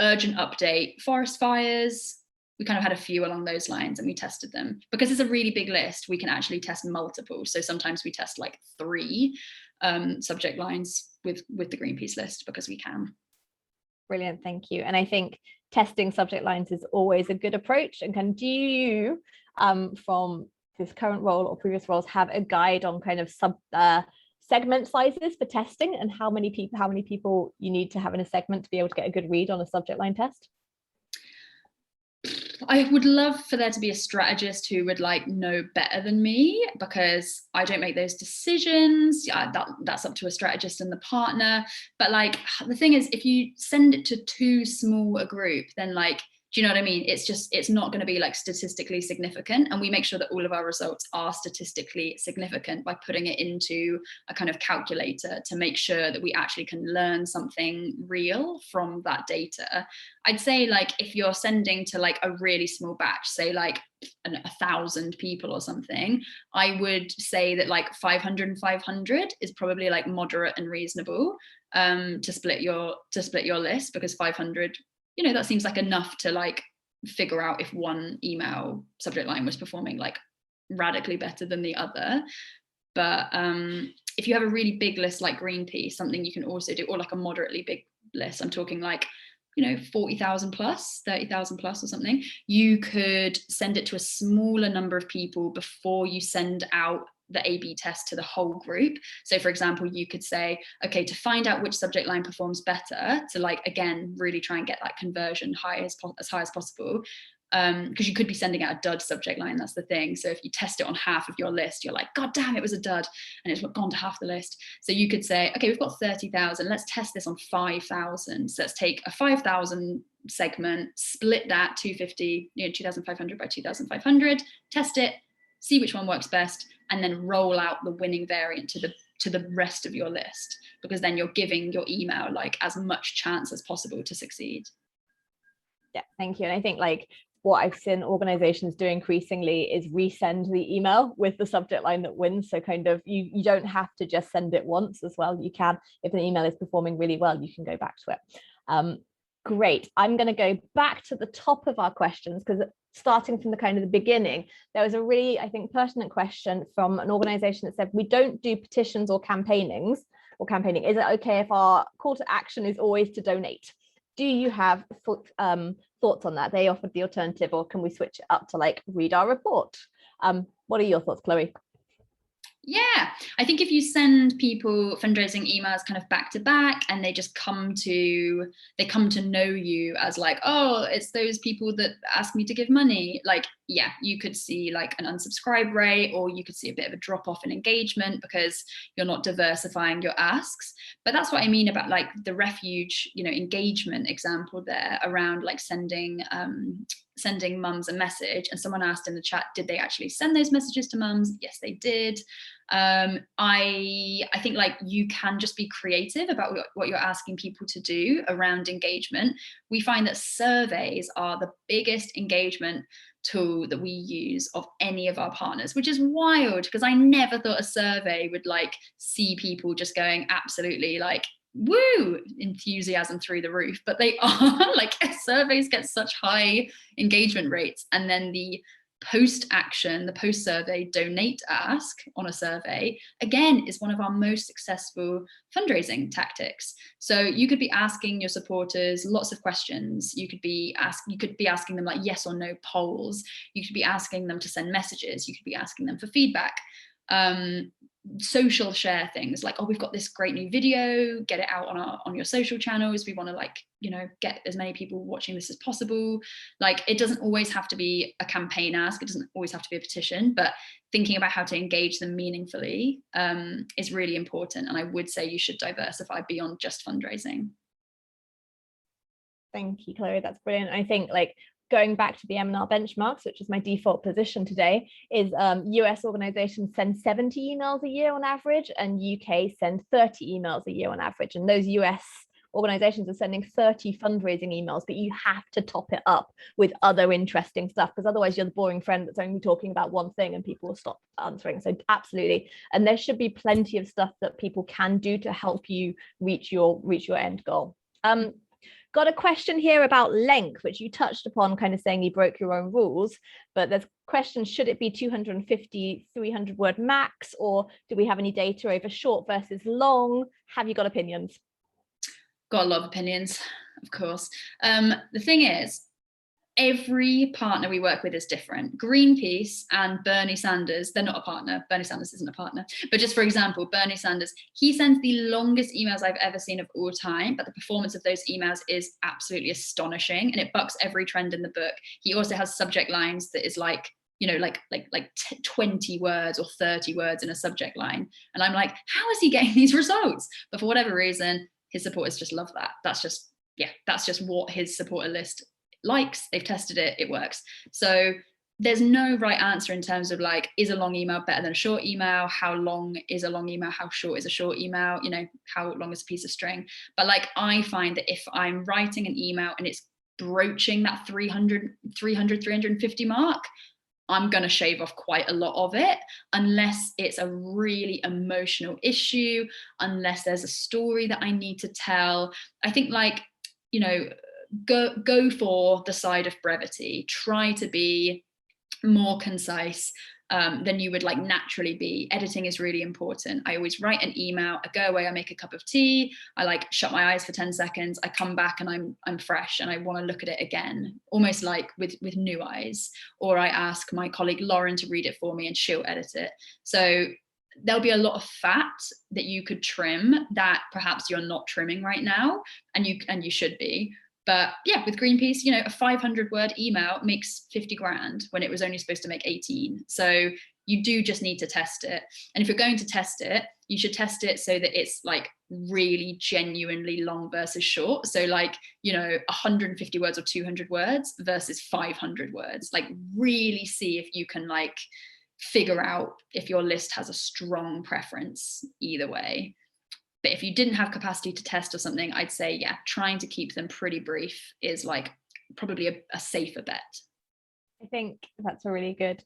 [SPEAKER 2] urgent update, forest fires. We kind of had a few along those lines and we tested them. Because it's a really big list, we can actually test multiple. So sometimes we test like 3 subject lines with the Greenpeace list because we can.
[SPEAKER 1] Brilliant, thank you. And I think testing subject lines is always a good approach. And do you, from this current role or previous roles, have a guide on kind of segment sizes for testing and how many people you need to have in a segment to be able to get a good read on a subject line test?
[SPEAKER 2] I would love for there to be a strategist who would like know better than me, because I don't make those decisions. Yeah, that's up to a strategist and the partner. But like the thing is, if you send it to too small a group, then like, do you know what I mean? It's not going to be like statistically significant. And we make sure that all of our results are statistically significant by putting it into a kind of calculator to make sure that we actually can learn something real from that data. I'd say like if you're sending to like a really small batch, say like 1,000 people or something, I would say that like 500 and 500 is probably like moderate and reasonable to split your list, because 500, that seems like enough to like figure out if one email subject line was performing like radically better than the other. But if you have a really big list like Greenpeace, something you can also do, or like a moderately big list, I'm talking like 40,000 plus, 30,000 plus or something, you could send it to a smaller number of people before you send out the A/B test to the whole group. So for example, you could say, okay, to find out which subject line performs better, to like, again, really try and get that conversion as high as possible. Because you could be sending out a dud subject line, that's the thing. So if you test it on half of your list, you're like, God damn, it was a dud, and it's gone to half the list. So you could say, okay, we've got 30,000, let's test this on 5,000. So let's take a 5,000 segment, split that 250, 2,500 by 2,500, test it, see which one works best, and then roll out the winning variant to the rest of your list, because then you're giving your email like as much chance as possible to succeed.
[SPEAKER 1] Yeah, thank you. And I think like what I've seen organizations do increasingly is resend the email with the subject line that wins. So kind of you don't have to just send it once as well. You can, if an email is performing really well, you can go back to it. Great. I'm going to go back to the top of our questions, because starting from the kind of the beginning, there was a really, I think, pertinent question from an organization that said, we don't do petitions or campaigning. Is it okay if our call to action is always to donate? Do you have thoughts on that? They offered the alternative, or can we switch it up to like read our report? What are your thoughts, Chloe?
[SPEAKER 2] Yeah, I think if you send people fundraising emails kind of back to back, and they just come to know you as like, oh, it's those people that ask me to give money, like, yeah, you could see like an unsubscribe rate, or you could see a bit of a drop off in engagement because you're not diversifying your asks. But that's what I mean about like the refuge, engagement example there around like sending mums a message. And someone asked in the chat, did they actually send those messages to mums? Yes, they did. I think like you can just be creative about what you're asking people to do around engagement. We find that surveys are the biggest engagement tool that we use of any of our partners, which is wild, because I never thought a survey would like see people just going absolutely like woo, enthusiasm through the roof. But they are like, surveys get such high engagement rates. And then the post survey donate ask on a survey, again, is one of our most successful fundraising tactics. So you could be asking your supporters lots of questions. You could be asking them like yes or no polls. You could be asking them to send messages. You could be asking them for feedback. Social share things like, oh, we've got this great new video, get it out on your social channels. We want to like, get as many people watching this as possible. Like, it doesn't always have to be a campaign ask, it doesn't always have to be a petition, but thinking about how to engage them meaningfully is really important. And I would say you should diversify beyond just fundraising.
[SPEAKER 1] Thank you, Chloe. That's brilliant. I think like going back to the M&R benchmarks, which is my default position today, is US organizations send 70 emails a year on average, and UK send 30 emails a year on average. And those US organizations are sending 30 fundraising emails, but you have to top it up with other interesting stuff, because otherwise you're the boring friend that's only talking about one thing and people will stop answering. So absolutely. And there should be plenty of stuff that people can do to help you reach your end goal. Got a question here about length, which you touched upon, kind of saying you broke your own rules, but there's questions, should it be 250, 300 word max, or do we have any data over short versus long? Have you got opinions?
[SPEAKER 2] Got a lot of opinions, of course. The thing is, every partner we work with is different. Greenpeace and Bernie Sanders, they're not a partner. Bernie Sanders isn't a partner. But just for example, Bernie Sanders, he sends the longest emails I've ever seen of all time, but the performance of those emails is absolutely astonishing, and it bucks every trend in the book. He also has subject lines that is like, 20 words or 30 words in a subject line. And I'm like, how is he getting these results? But for whatever reason, his supporters just love that. That's just what his supporter list likes. They've tested it, it works. So there's no right answer in terms of like, is a long email better than a short email? How long is a long email? How short is a short email? How long is a piece of string? But like, I find that if I'm writing an email and it's broaching that 350 mark, I'm going to shave off quite a lot of it, unless it's a really emotional issue, unless there's a story that I need to tell. I think like, go for the side of brevity, try to be more concise. then you would like naturally be. Editing is really important. I always write an email, I go away, I make a cup of tea, I like shut my eyes for 10 seconds, I come back and I'm fresh and I want to look at it again, almost like with new eyes. Or I ask my colleague Lauren to read it for me and she'll edit it. So there'll be a lot of fat that you could trim that perhaps you're not trimming right now, and you should be. But yeah, with Greenpeace, you know, a 500 word email makes 50 grand when it was only supposed to make 18. So you do just need to test it. And if you're going to test it, you should test it so that it's like really genuinely long versus short. So like, you know, 150 words or 200 words versus 500 words. Like really see if you can like figure out if your list has a strong preference either way. But if you didn't have capacity to test or something, I'd say, yeah, trying to keep them pretty brief is like probably a safer bet.
[SPEAKER 1] I think that's a really good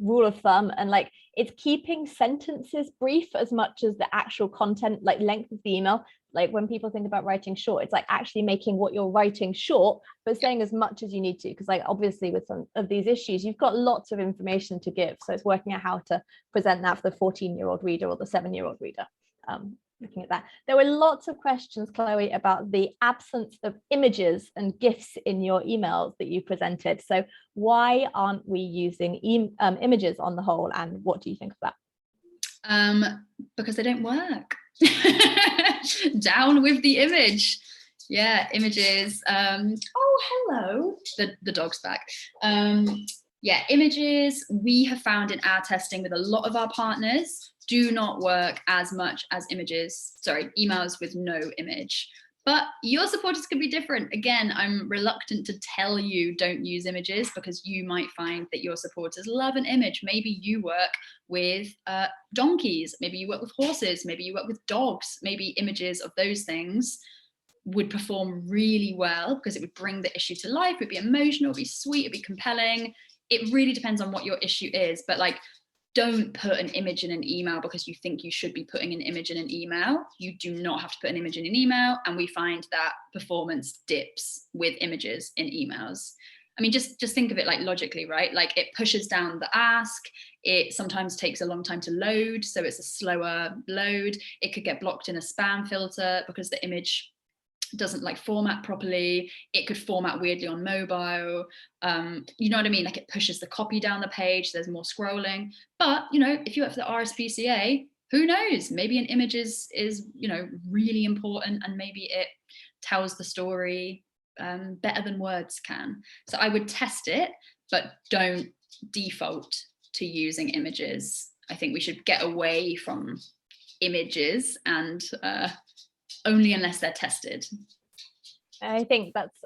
[SPEAKER 1] rule of thumb. And like, it's keeping sentences brief as much as the actual content, like length of the email. Like when people think about writing short, it's like actually making what you're writing short, but saying as much as you need to. Because like obviously with some of these issues, you've got lots of information to give. So it's working out how to present that for the 14-year-old reader or the 7-year-old reader. Looking at that, there were lots of questions, Chloe, about the absence of images and GIFs in your emails that you presented. So why aren't we using images on the whole, and what do you think of
[SPEAKER 2] that? Because they don't work. Down with the image. Yeah, images. Oh, hello. The dog's back. Yeah, images we have found in our testing with a lot of our partners do not work as much as emails with no image. But your supporters can be different. Again, I'm reluctant to tell you don't use images because you might find that your supporters love an image. Maybe you work with donkeys, maybe you work with horses, maybe you work with dogs, maybe images of those things would perform really well because it would bring the issue to life, it would be emotional, it would be sweet, it would be compelling. It really depends on what your issue is, but like, don't put an image in an email because you think you should be putting an image in an email. You do not have to put an image in an email. And we find that performance dips with images in emails. I mean, just think of it like logically, right? Like it pushes down the ask. It sometimes takes a long time to load. So it's a slower load. It could get blocked in a spam filter because the image doesn't like format properly. It could format weirdly on mobile. You know what I mean? Like it pushes the copy down the page. There's more scrolling. But, you know, if you work for the RSPCA, who knows? Maybe an image is, you know, really important and maybe it tells the story better than words can. So I would test it, but don't default to using images. I think we should get away from images and only unless they're tested.
[SPEAKER 1] I think that's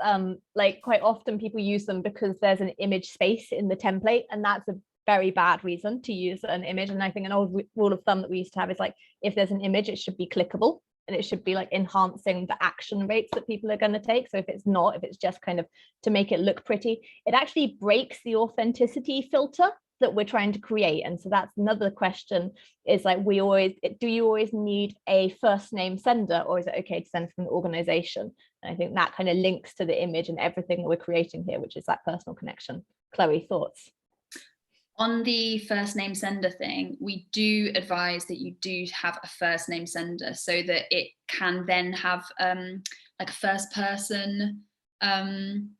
[SPEAKER 1] like quite often people use them because there's an image space in the template, and that's a very bad reason to use an image. And I think an old rule of thumb that we used to have is like, if there's an image, it should be clickable and it should be like enhancing the action rates that people are going to take. So if it's just kind of to make it look pretty, it actually breaks the authenticity filter that we're trying to create. And so that's another question, is like, do you always need a first name sender, or is it okay to send from an organization? And I think that kind of links to the image and everything that we're creating here, which is that personal connection. Chloe, thoughts?
[SPEAKER 2] On the first name sender thing, we do advise that you do have a first name sender so that it can then have like a first person tense.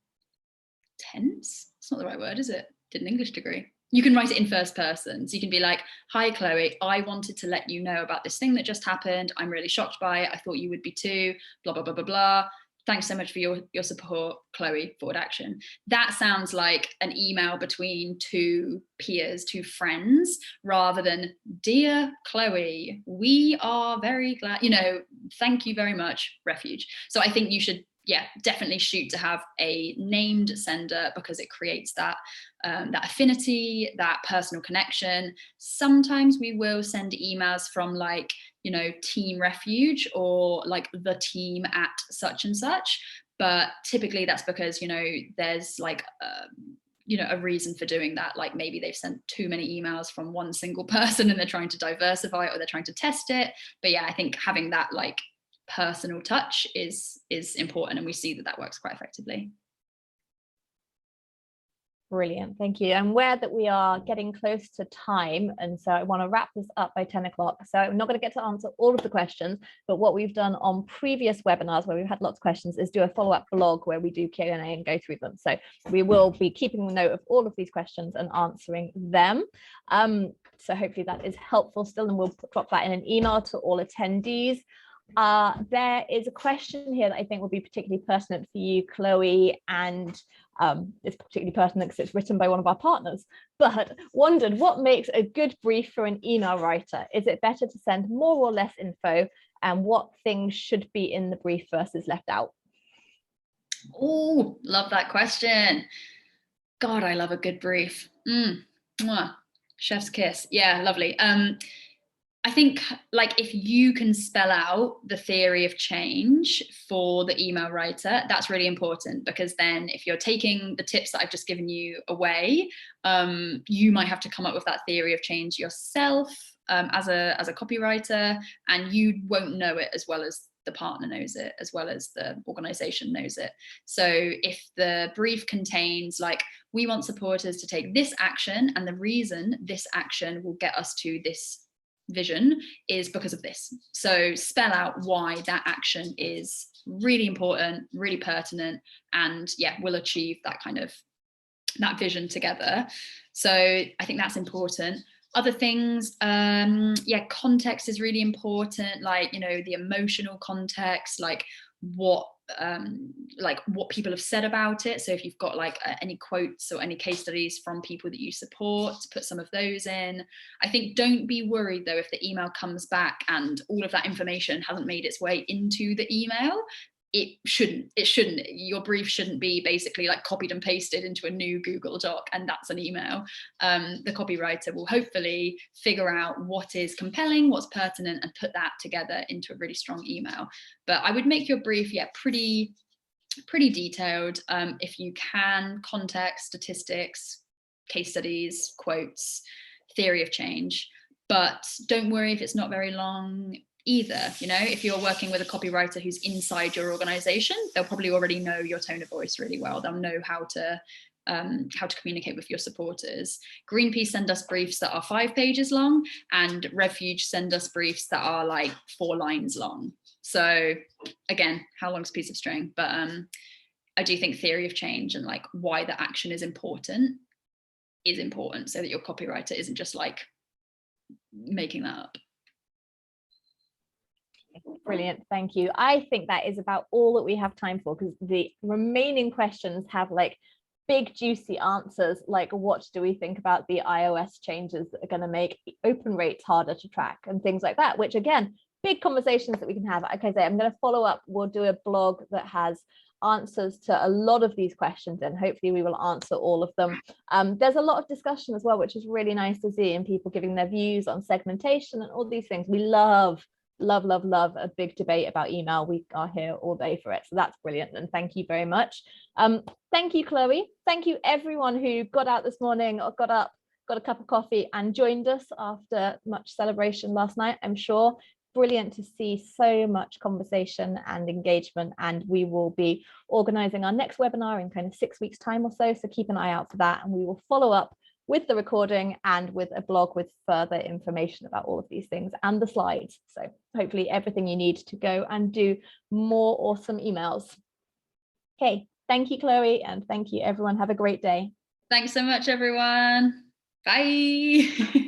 [SPEAKER 2] It's not the right word, is it? Did an English degree. You can write it in first person. So you can be like, hi, Chloe, I wanted to let you know about this thing that just happened. I'm really shocked by it. I thought you would be too, blah, blah, blah, blah, blah. Thanks so much for your support, Chloe, forward action. That sounds like an email between two peers, two friends, rather than, dear Chloe, we are very glad, you know, thank you very much, refuge. So I think you should, yeah, definitely shoot to have a named sender because it creates that that affinity, that personal connection. Sometimes we will send emails from like, you know, Team Refuge or like the team at such and such. But typically that's because, you know, there's like, you know, a reason for doing that. Like maybe they've sent too many emails from one single person and they're trying to diversify or they're trying to test it. But yeah, I think having that like personal touch is important, and we see that works quite effectively.
[SPEAKER 1] Brilliant, thank you. I'm aware that we are getting close to time, and so I want to wrap this up by 10 o'clock. So I'm not going to get to answer all of the questions, but what we've done on previous webinars where we've had lots of questions is do a follow-up blog where we do Q&A and go through them. So we will be keeping a note of all of these questions and answering them. So hopefully that is helpful still, and we'll drop that in an email to all attendees. There is a question here that I think will be particularly pertinent for you, Chloe, and it's particularly pertinent because it's written by one of our partners, but wondered what makes a good brief for an email writer. Is it better to send more or less info, and what things should be in the brief versus left out?
[SPEAKER 2] Oh, love that question. God, I love a good brief. Mwah. Chef's kiss. Yeah, lovely. I think like if you can spell out the theory of change for the email writer, that's really important, because then if you're taking the tips that I've just given you away, you might have to come up with that theory of change yourself as a copywriter, and you won't know it as well as the partner knows it, as well as the organization knows it. So if the brief contains like, we want supporters to take this action, and the reason this action will get us to this vision is because of this. So spell out why that action is really important, really pertinent, and yeah, we'll achieve that kind of that vision together. So I think that's important. Other things, yeah, context is really important, like, you know, the emotional context, like what people have said about it. So if you've got like any quotes or any case studies from people that you support, put some of those in. I think don't be worried though if the email comes back and all of that information hasn't made its way into the email. It shouldn't. Your brief shouldn't be basically like copied and pasted into a new Google Doc and that's an email. The copywriter will hopefully figure out what is compelling, what's pertinent, and put that together into a really strong email. But I would make your brief, yeah, pretty detailed. If you can, context, statistics, case studies, quotes, theory of change. But don't worry if it's not very long either. You know, if you're working with a copywriter who's inside your organization, they'll probably already know your tone of voice really well. They'll know how to communicate with your supporters. Greenpeace send us briefs that are 5 pages long, and Refuge send us briefs that are like 4 lines long. So again, how long's a piece of string? But I do think theory of change and like why the action is important, so that your copywriter isn't just like making that up.
[SPEAKER 1] Brilliant, thank you. I think that is about all that we have time for, because the remaining questions have like big juicy answers, like what do we think about the iOS changes that are going to make open rates harder to track and things like that, which again, big conversations that we can have. Like I say, I'm going to follow up. We'll do a blog that has answers to a lot of these questions, and hopefully we will answer all of them. There's a lot of discussion as well, which is really nice to see, and people giving their views on segmentation and all these things. We love a big debate about email. We are here all day for it, so that's brilliant, and thank you very much. Thank you, Chloe. Thank you everyone who got out this morning or got up, got a cup of coffee and joined us after much celebration last night. I'm sure brilliant to see so much conversation and engagement, and we will be organizing our next webinar in kind of 6 weeks time or so keep an eye out for that, and we will follow up with the recording and with a blog with further information about all of these things and the slides. So hopefully everything you need to go and do more awesome emails. Okay, thank you, Chloe, and thank you everyone. Have a great day.
[SPEAKER 2] Thanks so much, everyone. Bye.